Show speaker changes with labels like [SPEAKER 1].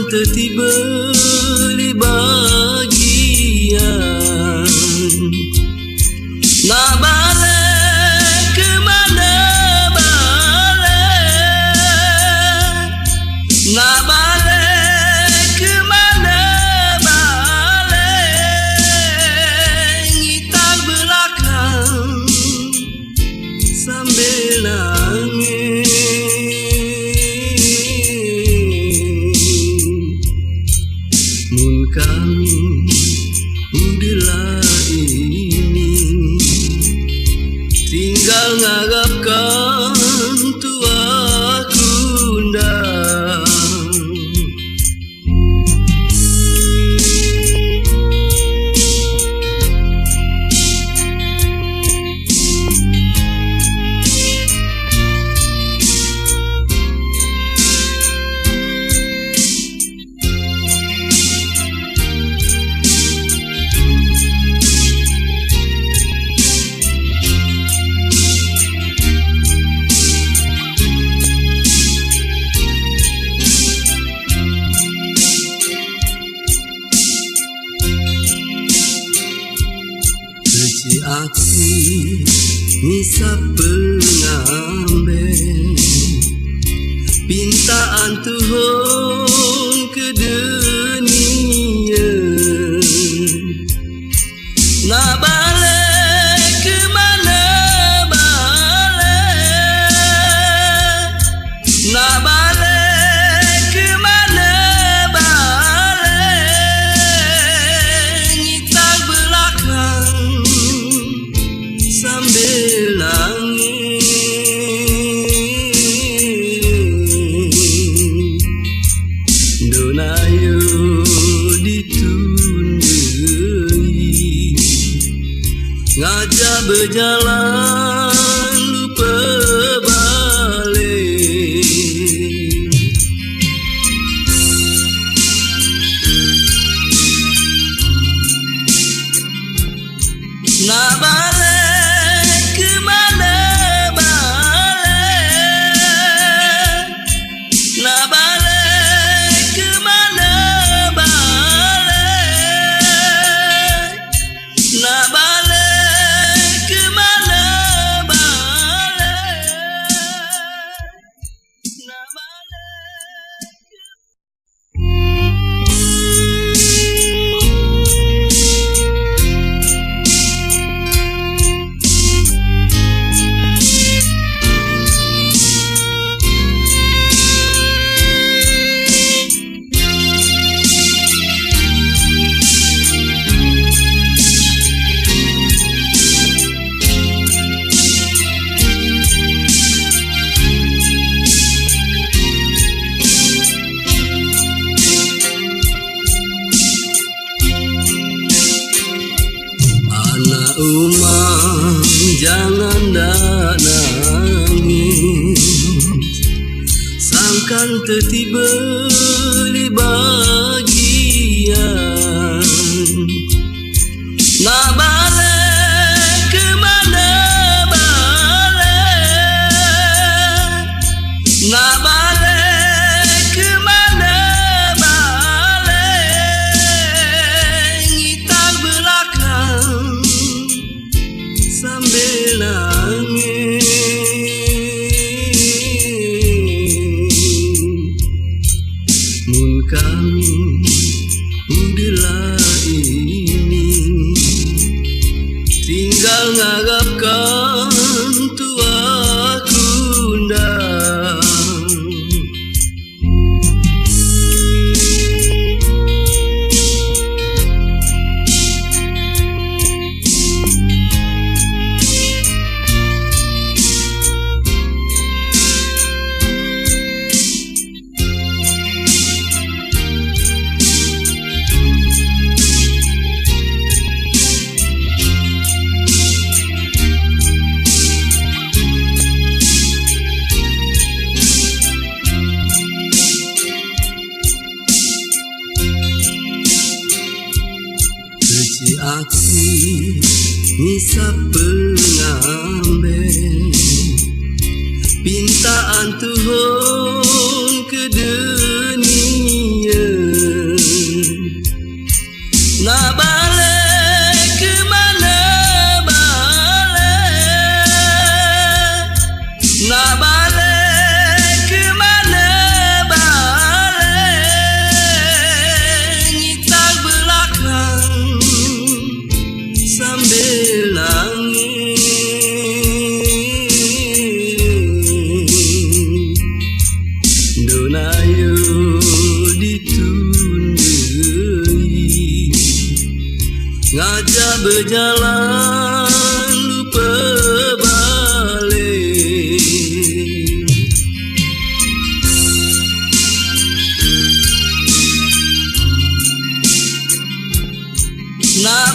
[SPEAKER 1] tertiba di bagian nak balik ke mana balik, nak balik ke mana balik, ngitang belakang sambil nangis. Mun kami udah ini tinggal ngarapkan tua kundang. Kecil aksi ngisap pengambil pintaan Tuhan ke dunia, nak balik ke mana balik, nak balik ke mana balik, ngitang belakang sambil nangis. Donayo ditundai, ngajak berjalan lupa balik. Nak balik ke mana balik, nak balik ke mana balik, nak balik ke mana balik, nak balik ke... Anak umar jangan dah nangis, sangkan tertiba di bagian nak balik ke mana balik, nak balik ke mana balik, ngitang belakang sambil nangis. Mun kami udah ini tinggal ngarapkan tua kundang. Kecil aksi ngisap pengambil pintaan Tuhan ke dunia, ngajak berjalan lupa balik. Nak